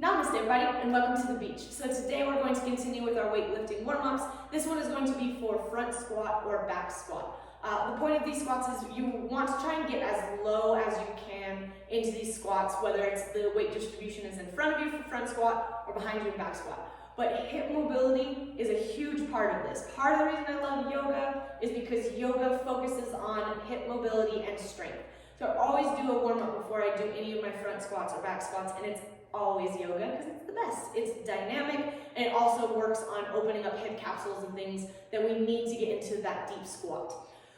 Namaste everybody and welcome to the beach. So today we're going to continue with our weightlifting warm-ups. This one is going to be for front squat or back squat. The point of these squats is you want to try and get as low as you can into these squats, whether it's the weight distribution is in front of you for front squat or behind you in back squat. But hip mobility is a huge part of this. Part of the reason I love yoga is because yoga focuses on hip mobility and strength. So I always do a warm-up before I do any of my front squats or back squats, and it's always yoga because it's the best. It's dynamic and it also works on opening up hip capsules and things that we need to get into that deep squat.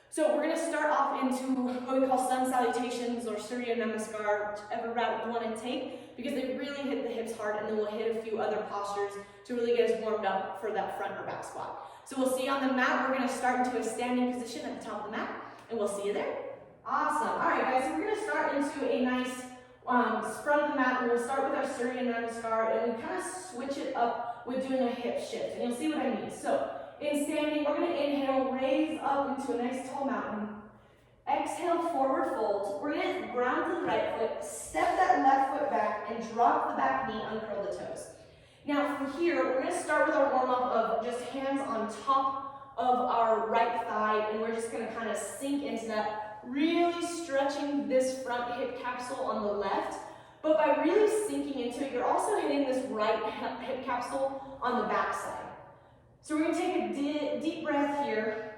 So we're going to start off into what we call sun salutations or Surya Namaskar, whichever route you want to take, because they really hit the hips hard, and then we'll hit a few other postures to really get us warmed up for that front or back squat. So we'll see you on the mat. We're going to start into a standing position at the top of the mat, and we'll see you there. Awesome. All right, guys, so we're going to start into a nice spread of the mat, and we'll start with our Surya Namaskar, and we kind of switch it up with doing a hip shift, and you'll see what I mean. So in standing, we're going to inhale, raise up into a nice tall mountain. Exhale, forward fold. We're going to ground to the right foot, step that left foot back, and drop the back knee, uncurl the toes. Now from here, we're going to start with our warm-up of just hands on top of our right thigh, and we're just going to kind of sink into that, really stretching this front hip capsule on the left. But by really sinking into it, you're also hitting this right hip capsule on the back side. So we're going to take a deep breath here.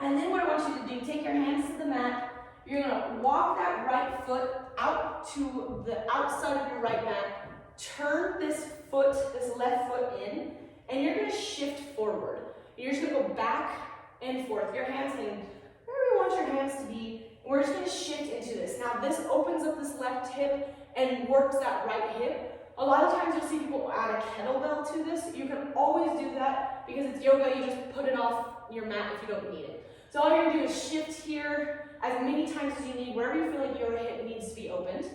And then what I want you to do, take your hands to the mat. You're going to walk that right foot out to the outside of your right mat. Turn this foot, this left foot in, and you're going to shift forward. You're just going to go back and forth. Your hands can, wherever you want your hands to be. We're just going to shift into this. Now this opens up this left hip and works that right hip. A lot of times you'll see people add a kettlebell to this. You can always do that because it's yoga. You just put it off your mat if you don't need it. So all you're going to do is shift here as many times as you need, wherever you feel like your hip needs to be opened.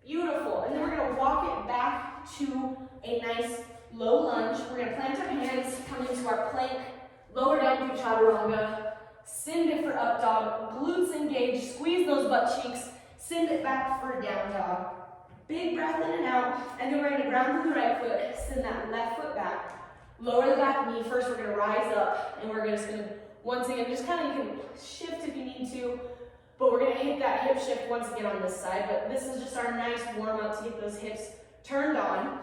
Beautiful. And then we're going to walk it back to a nice low lunge. We're going to plant our hands, come into our plank, lower down through chaturanga, send it for up dog, glutes engaged, squeeze those butt cheeks, send it back for down dog. Big breath in and out, and then we're going to ground to the right foot, send that left foot back, lower the back knee. First we're going to rise up, and we're just going to, once again, just kind of, you can shift if you need to, but we're going to hit that hip shift once again on this side, but this is just our nice warm up to get those hips turned on.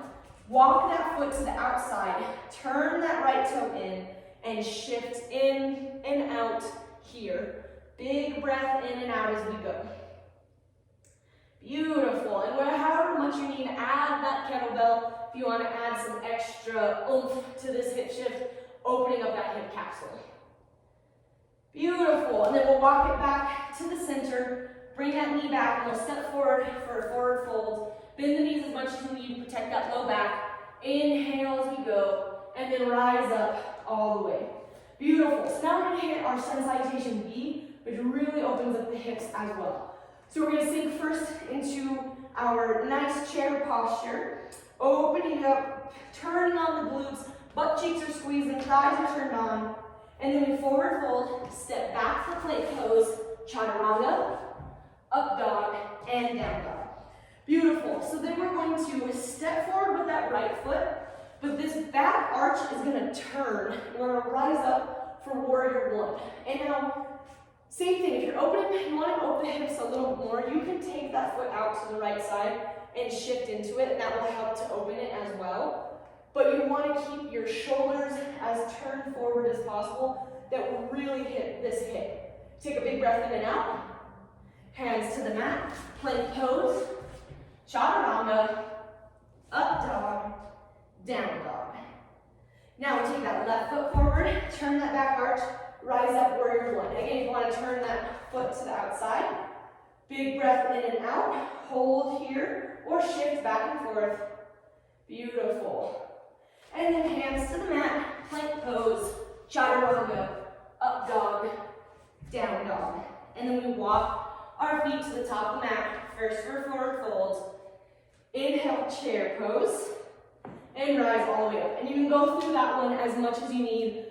Walk that foot to the outside, turn that right toe in, and shift in and out here. Big breath in and out as we go. Beautiful. And however much you need, add that kettlebell if you want to add some extra oomph to this hip shift, opening up that hip capsule. Beautiful. And then we'll walk it back to the center, bring that knee back, and we'll step forward for a forward fold. Bend the knees as much as you need to protect that low back. Inhale as we go, and then rise up all the way. Beautiful. So now we're going to hit our sun salutation B, which really opens up the hips as well. So we're going to sink first into our nice chair posture, opening up, turning on the glutes, butt cheeks are squeezing, thighs are turned on, and then we forward fold, step back for plank pose, chaturanga, up dog, and down dog. Beautiful. So then we're going to step forward with that right foot, but this back arch is going to turn. We're going to rise up for warrior one. And now, same thing, if you're opening, you want to open the hips a little more, you can take that foot out to the right side and shift into it, and that will help to open it as well. But you want to keep your shoulders as turned forward as possible. That will really hit this hip. Take a big breath in and out. Hands to the mat, plank pose, chaturanga, up dog, down dog. Now we take that left foot forward, turn that back arch, rise up warrior one. Again, if you want to turn that foot to the outside, big breath in and out, hold here, or shift back and forth. Beautiful. And then hands to the mat, plank pose, chaturanga, up dog, down dog. And then we walk our feet to the top of the mat. First for forward fold. Inhale, chair pose, and rise all the way up. And you can go through that one as much as you need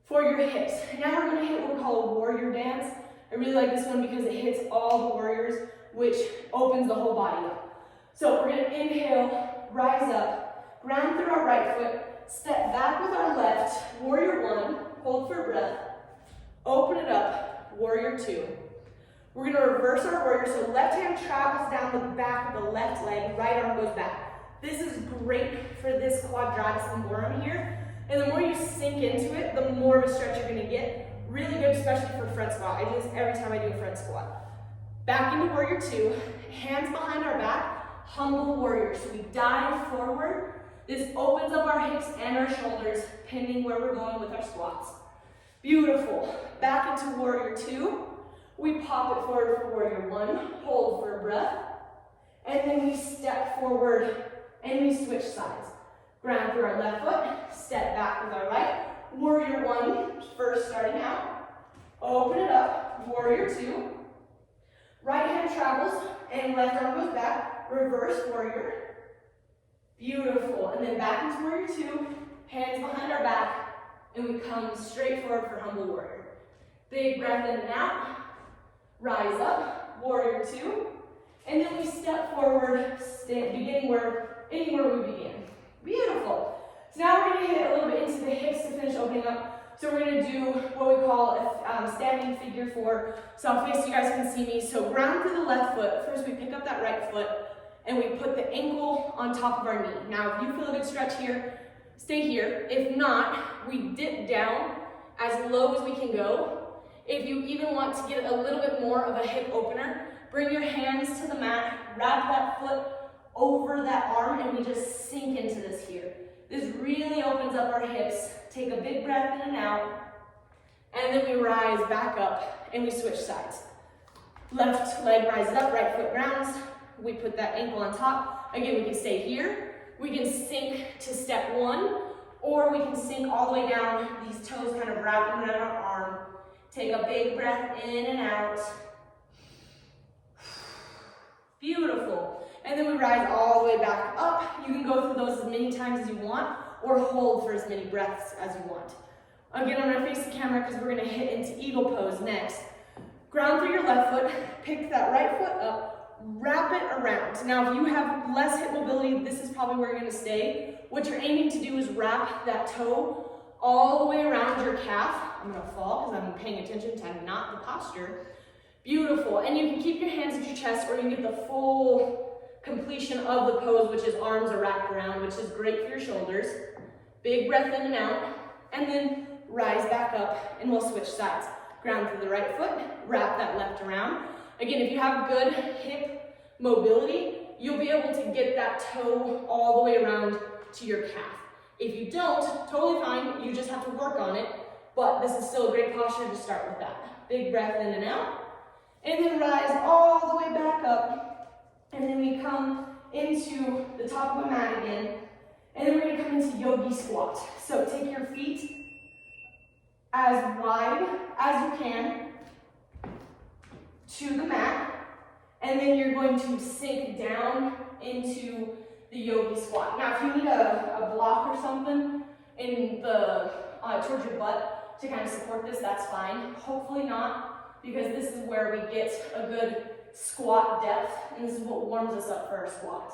for your hips. Now we're going to hit what we call a warrior dance. I really like this one because it hits all the warriors, which opens the whole body up. So we're going to inhale, rise up, ground through our right foot, step back with our left, warrior one, hold for breath, open it up, warrior two. We're gonna reverse our warrior, so left hand travels down the back of the left leg, right arm goes back. This is great for this quadratus lumborum here, and the more you sink into it, the more of a stretch you're gonna get. Really good, especially for front squat. I do this every time I do a front squat. Back into warrior two, hands behind our back, humble warrior. So we dive forward. This opens up our hips and our shoulders, pending where we're going with our squats. Beautiful. Back into warrior two. We pop it forward for warrior one, hold for a breath, and then we step forward and we switch sides. Ground through our left foot, step back with our right. Warrior one, first starting out. Open it up, warrior two. Right hand travels and left arm goes back, reverse warrior. Beautiful, and then back into warrior two, hands behind our back, and we come straight forward for humble warrior. Big breath in and out. Rise up, warrior two, and then we step forward, anywhere we begin. Beautiful. So now we're going to hit a little bit into the hips to finish opening up. So we're going to do what we call a standing figure four. So I'll face so you guys can see me. So ground through the left foot. First we pick up that right foot, and we put the ankle on top of our knee. Now if you feel a good stretch here, stay here. If not, we dip down as low as we can go. If you even want to get a little bit more of a hip opener, bring your hands to the mat, wrap that foot over that arm, and we just sink into this here. This really opens up our hips. Take a big breath in and out, and then we rise back up, and we switch sides. Left leg rises up, right foot grounds. We put that ankle on top. Again, we can stay here. We can sink to step one, or we can sink all the way down, these toes kind of wrapping around our arm. Take a big breath in and out. Beautiful. And then we rise all the way back up. You can go through those as many times as you want, or hold for as many breaths as you want. Again, I'm gonna face the camera because we're gonna hit into eagle pose next. Ground through your left foot, pick that right foot up, wrap it around. Now, if you have less hip mobility, this is probably where you're gonna stay. What you're aiming to do is wrap that toe all the way around your calf. I'm gonna fall because I'm paying attention to not the posture. Beautiful, and you can keep your hands at your chest, or you can get the full completion of the pose, which is arms are wrapped around, which is great for your shoulders. Big breath in and out, and then rise back up, and we'll switch sides. Ground through the right foot, wrap that left around. Again, if you have good hip mobility, you'll be able to get that toe all the way around to your calf. If you don't, totally fine, you just have to work on it, but this is still a great posture to start with that. Big breath in and out, and then rise all the way back up, and then we come into the top of the mat again, and then we're gonna come into yogi squat. So take your feet as wide as you can to the mat, and then you're going to sink down into the yogi squat. Now, if you need a block or something in the towards your butt to kind of support this, that's fine. Hopefully not, because this is where we get a good squat depth, and this is what warms us up for our squat.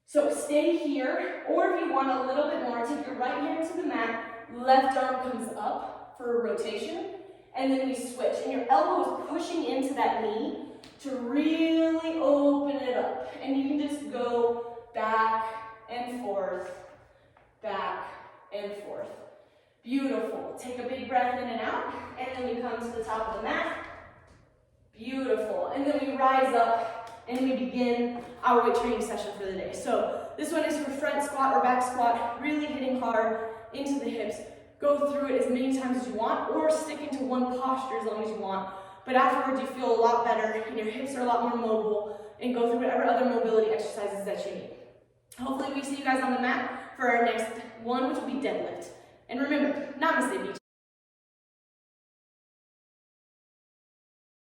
So stay here, or if you want a little bit more, take your right hand to the mat, left arm comes up for a rotation, and then we switch. And your elbow is pushing into that knee to really open it up. And you can just go back and forth, back and forth. Beautiful. Take a big breath in and out, and then we come to the top of the mat. Beautiful. And then we rise up, and we begin our weight training session for the day. So this one is for front squat or back squat, really hitting hard into the hips. Go through it as many times as you want, or stick into one posture as long as you want. But afterwards, you feel a lot better, and your hips are a lot more mobile, and go through whatever other mobility exercises that you need. Hopefully we see you guys on the mat for our next one, which will be deadlift. And remember, namaste beach.